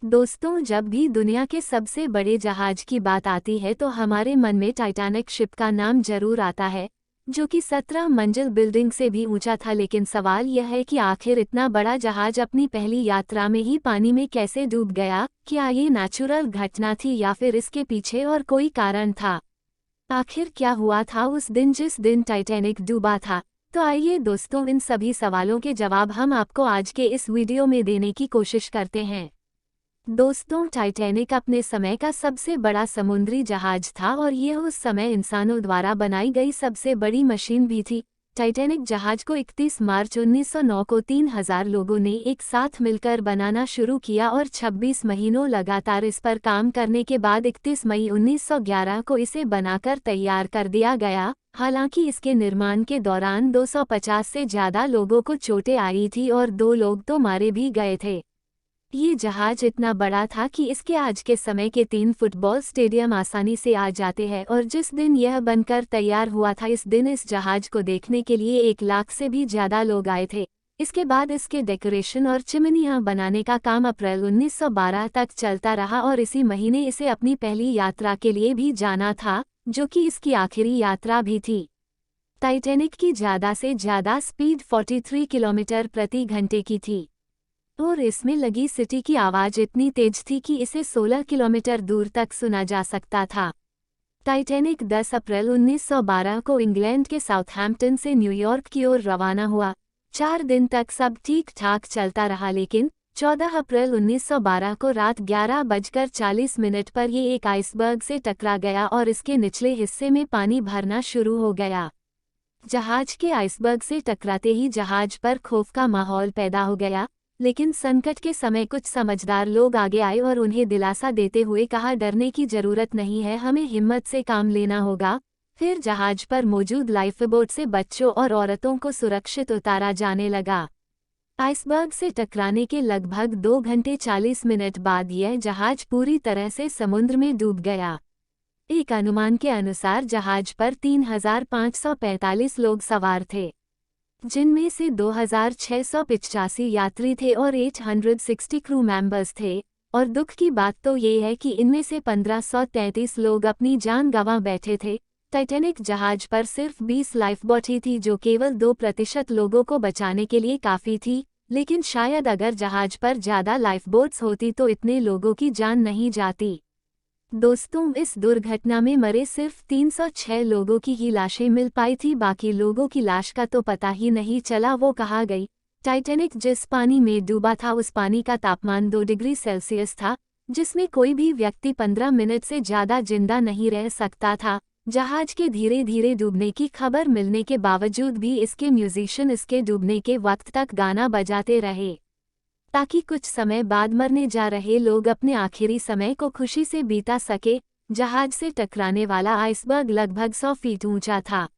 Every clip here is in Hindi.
दोस्तों, जब भी दुनिया के सबसे बड़े जहाज की बात आती है तो हमारे मन में टाइटैनिक शिप का नाम जरूर आता है, जो कि 17 मंजिल बिल्डिंग से भी ऊंचा था। लेकिन सवाल यह है कि आखिर इतना बड़ा जहाज अपनी पहली यात्रा में ही पानी में कैसे डूब गया। क्या ये नेचुरल घटना थी या फिर इसके पीछे और कोई कारण था? आखिर क्या हुआ था उस दिन जिस दिन टाइटैनिक डूबा था? तो आइए दोस्तों, इन सभी सवालों के जवाब हम आपको आज के इस वीडियो में देने की कोशिश करते हैं। दोस्तों, टाइटैनिक अपने समय का सबसे बड़ा समुद्री जहाज था और यह उस समय इंसानों द्वारा बनाई गई सबसे बड़ी मशीन भी थी। टाइटैनिक जहाज को 31 मार्च 1909 को 3000 लोगों ने एक साथ मिलकर बनाना शुरू किया और 26 महीनों लगातार इस पर काम करने के बाद 31 मई 1911 को इसे बनाकर तैयार कर दिया गया। हालांकि इसके निर्माण के दौरान 250 से ज़्यादा लोगों को चोटें आई थी और 2 लोग तो मारे भी गए थे। ये जहाज इतना बड़ा था कि इसके आज के समय के 3 फुटबॉल स्टेडियम आसानी से आ जाते हैं और जिस दिन यह बनकर तैयार हुआ था इस दिन इस जहाज को देखने के लिए 1 लाख से भी ज़्यादा लोग आए थे। इसके बाद इसके डेकोरेशन और चिमनियाँ बनाने का काम अप्रैल 1912 तक चलता रहा और इसी महीने इसे अपनी पहली यात्रा के लिए भी जाना था, जो कि इसकी आखिरी यात्रा भी थी। टाइटैनिक की ज़्यादा से ज़्यादा स्पीड 43 किलोमीटर प्रति घंटे की थी और इसमें लगी सिटी की आवाज़ इतनी तेज थी कि इसे 16 किलोमीटर दूर तक सुना जा सकता था। टाइटैनिक 10 अप्रैल 1912 को इंग्लैंड के साउथहैम्पटन से न्यूयॉर्क की ओर रवाना हुआ। 4 दिन तक सब ठीक ठाक चलता रहा, लेकिन 14 अप्रैल 1912 को रात 11:40 पर ये एक आइसबर्ग से टकरा गया और इसके निचले हिस्से में पानी भरना शुरू हो गया। जहाज के आइसबर्ग से टकराते ही जहाज पर खौफ का माहौल पैदा हो गया, लेकिन संकट के समय कुछ समझदार लोग आगे आए और उन्हें दिलासा देते हुए कहा, डरने की जरूरत नहीं है, हमें हिम्मत से काम लेना होगा। फिर जहाज पर मौजूद लाइफबोट से बच्चों और औरतों को सुरक्षित उतारा जाने लगा। आइसबर्ग से टकराने के लगभग 2 घंटे 40 मिनट बाद यह जहाज पूरी तरह से समुद्र में डूब गया। एक अनुमान के अनुसार जहाज पर 3545 लोग सवार थे, जिनमें से 2685 यात्री थे और 860 क्रू मेंबर्स थे। और दुख की बात तो ये है कि इनमें से 1533 लोग अपनी जान गंवा बैठे थे। टाइटैनिक जहाज पर सिर्फ 20 लाइफबोट ही थी, जो केवल 2% लोगों को बचाने के लिए काफ़ी थी। लेकिन शायद अगर जहाज पर ज़्यादा लाइफबोट्स होती तो इतने लोगों की जान नहीं जाती। दोस्तों, इस दुर्घटना में मरे सिर्फ 306 लोगों की ही लाशें मिल पाई थी, बाकी लोगों की लाश का तो पता ही नहीं चला वो कहाँ गई। टाइटैनिक जिस पानी में डूबा था उस पानी का तापमान 2 डिग्री सेल्सियस था, जिसमें कोई भी व्यक्ति 15 मिनट से ज़्यादा जिंदा नहीं रह सकता था। जहाज के धीरे धीरे डूबने की खबर मिलने के बावजूद भी इसके म्यूजिशियन इसके डूबने के वक्त तक गाना बजाते रहे, ताकि कुछ समय बाद मरने जा रहे लोग अपने आखिरी समय को खुशी से बीता सके। जहाज से टकराने वाला आइसबर्ग लगभग 100 फीट ऊंचा था।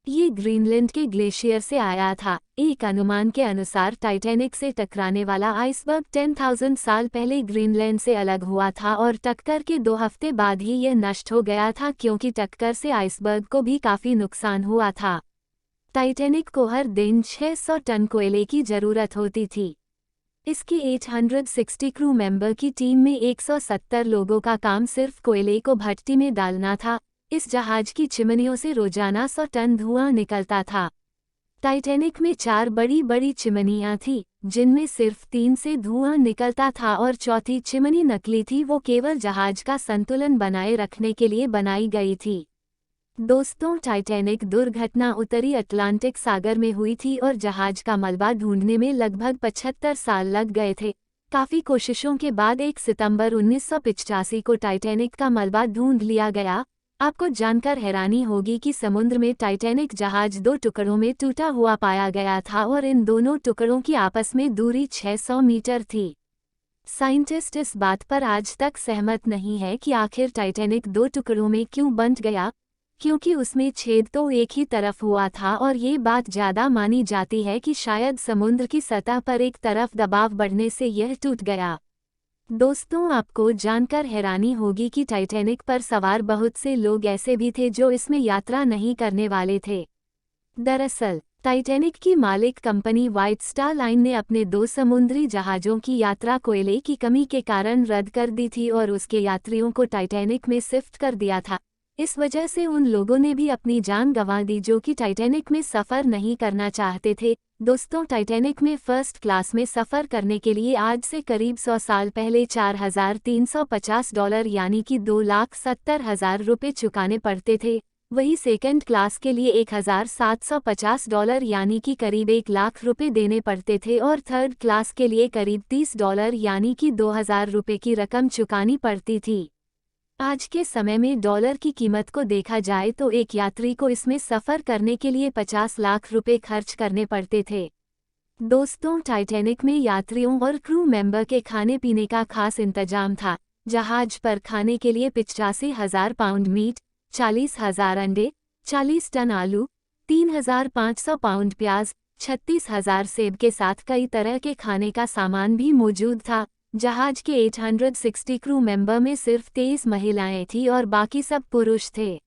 ये ग्रीनलैंड के ग्लेशियर से आया था। एक अनुमान के अनुसार टाइटैनिक से टकराने वाला आइसबर्ग 10,000 साल पहले ग्रीनलैंड से अलग हुआ था और टक्कर के 2 हफ्ते बाद ही यह नष्ट हो गया था, क्योंकि टक्कर से आइसबर्ग को भी काफ़ी नुकसान हुआ था। टाइटैनिक को हर दिन 600 टन कोयले की ज़रूरत होती थी। इसके 860 क्रू मेंबर की टीम में 170 लोगों का काम सिर्फ कोयले को भट्टी में डालना था। इस जहाज की चिमनियों से रोजाना 100 टन धुआं निकलता था। टाइटैनिक में 4 बड़ी बड़ी चिमनियां थीं, जिनमें सिर्फ 3 से धुआं निकलता था और चौथी चिमनी नकली थी, वो केवल जहाज का संतुलन बनाए रखने के लिए बनाई गई थी। दोस्तों, टाइटैनिक दुर्घटना उत्तरी अटलांटिक सागर में हुई थी और जहाज का मलबा ढूंढने में लगभग 75 साल लग गए थे। काफ़ी कोशिशों के बाद 1 सितंबर 1985 को टाइटैनिक का मलबा ढूंढ लिया गया। आपको जानकर हैरानी होगी कि समुद्र में टाइटैनिक जहाज 2 टुकड़ों में टूटा हुआ पाया गया था और इन दोनों टुकड़ों की आपस में दूरी 600 मीटर थी। साइंटिस्ट इस बात पर आज तक सहमत नहीं है कि आखिर टाइटैनिक 2 टुकड़ों में क्यों बंट गया, क्योंकि उसमें छेद तो एक ही तरफ हुआ था और ये बात ज़्यादा मानी जाती है कि शायद समुद्र की सतह पर एक तरफ दबाव बढ़ने से यह टूट गया। दोस्तों, आपको जानकर हैरानी होगी कि टाइटैनिक पर सवार बहुत से लोग ऐसे भी थे जो इसमें यात्रा नहीं करने वाले थे। दरअसल टाइटैनिक की मालिक कंपनी व्हाइट स्टार लाइन ने अपने 2 समुद्री जहाज़ों की यात्रा कोयले की कमी के कारण रद्द कर दी थी और उसके यात्रियों को टाइटैनिक में शिफ्ट कर दिया था। इस वजह से उन लोगों ने भी अपनी जान गंवा दी जो कि टाइटैनिक में सफ़र नहीं करना चाहते थे। दोस्तों, टाइटैनिक में फर्स्ट क्लास में सफ़र करने के लिए आज से करीब 100 साल पहले $4,350 यानी कि $2,70,000 रुपये चुकाने पड़ते थे। वही सेकंड क्लास के लिए $1,750 यानी कि करीब 1 लाख रुपए देने पड़ते थे और थर्ड क्लास के लिए करीब $30 यानी कि 2,000 रुपये की रकम चुकानी पड़ती थी। आज के समय में डॉलर की कीमत को देखा जाए तो एक यात्री को इसमें सफ़र करने के लिए 50 लाख रुपए खर्च करने पड़ते थे। दोस्तों, टाइटैनिक में यात्रियों और क्रू मेंबर के खाने पीने का खास इंतजाम था। जहाज पर खाने के लिए 85,000 पाउंड मीट, 40,000 अंडे, 40 टन आलू, 3,500 पाउंड प्याज, 36,000 सेब के साथ कई तरह के खाने का सामान भी मौजूद था। जहाज के 860 क्रू मेंबर में सिर्फ 23 महिलाएं थी और बाकी सब पुरुष थे।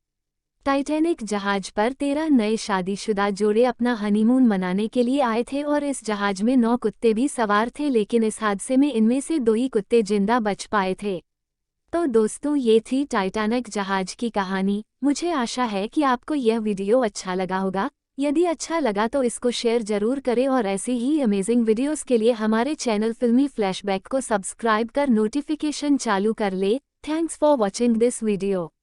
टाइटैनिक जहाज पर 13 नए शादीशुदा जोड़े अपना हनीमून मनाने के लिए आए थे और इस जहाज में 9 कुत्ते भी सवार थे, लेकिन इस हादसे में इनमें से 2 ही कुत्ते जिंदा बच पाए थे। तो दोस्तों, ये थी टाइटैनिक जहाज की कहानी। मुझे आशा है कि आपको यह वीडियो अच्छा लगा होगा। यदि अच्छा लगा तो इसको शेयर जरूर करें और ऐसी ही अमेजिंग वीडियोस के लिए हमारे चैनल फिल्मी फ्लैशबैक को सब्सक्राइब कर नोटिफिकेशन चालू कर ले। Thanks for watching this video.